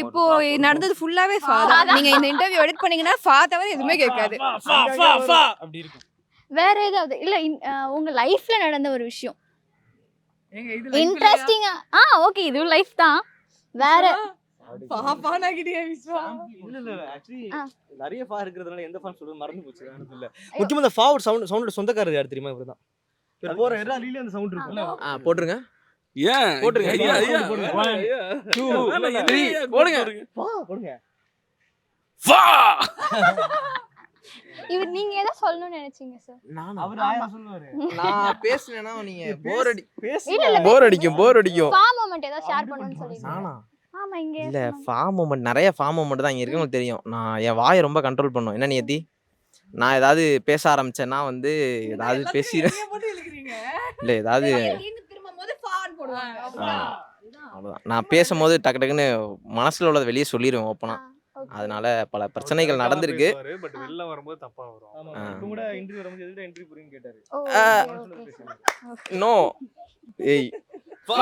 இப்போ நடந்தது ஃபுல்லாவே ஃபா தான். நீங்க இந்த இன்டர்வியூ எடிட் பண்ணீங்கன்னா ஃபா தவிர எதுவுமே கேட்காது. அப்படி இருக்கும். வேற ஏதாவது இல்ல உங்க லைஃப்ல நடந்த ஒரு விஷயம் ஏங்க இது இன்ட்ரஸ்டிங்கா ஓகே இது லைஃப் தான் வேற பாப்பானா கிடியா விஸ்வா. இல்ல ஆக்சுவலி ஆ. நிறைய ஃபா இருக்கிறதுனால எந்த ஃபா சொல்றது மறந்து போச்சு எனக்கு இல்ல. முக்கியமா இந்த ஃபா சவுண்டோட சொந்தக்காரர் யார் தெரியுமா? இவர்தான். போற எல்லா லீல அந்த சவுண்ட் இருக்கும்ல. போட்டுருங்க. ஏன் போட்டுருங்க. ஐயா ஐயா போடுங்க. 2 3 போடுங்க. ஃபா போடுங்க. வா இவர் நீங்க எதை சொல்லணும்னு நினைச்சீங்க சார்? நானா? அவர் ஆயிரம் சொல்லுவாரு. நான் பேசுனேனா நீங்க போர் இல்ல இல்ல போர் அடிக்கும். ஃபா மொமெண்ட் ஏதாவது ஷேர் பண்ணனும்னு சொல்லுங்க. நானா? ஆமா இங்க இல்ல ஃபா மொமெண்ட் நிறைய ஃபா மொமெண்ட் தான் இங்க இருக்கவங்களுக்கு தெரியும். நான் என் வாயை ரொம்ப கண்ட்ரோல் பண்ணும். என்ன நியதி? நான் ஏதாவது பேச ஆரம்பிச்சேன்னா வந்து ஏதாவது பேசிடுறேன். இல்ல ஏதாவது திரும்பும்போது ஃபான் போடுவாங்க. அவ்வளவுதான். நான் பேசும்போது டக்கு டக்குன்னு மனசுல உள்ளதை வெளியே சொல்லிடுவேன் ஓப்பனா. அதனால பல பிரச்சனைகள் நடந்திருக்கு. பட் வெளில வரும்போது தப்பா வரும். ஆமா. இப்ப கூட இன்டர்வியூ வரும்போது எதுக்கு இன்டர்வியூ போறீங்கன்னு கேட்டாரு. நோ ஏய் வா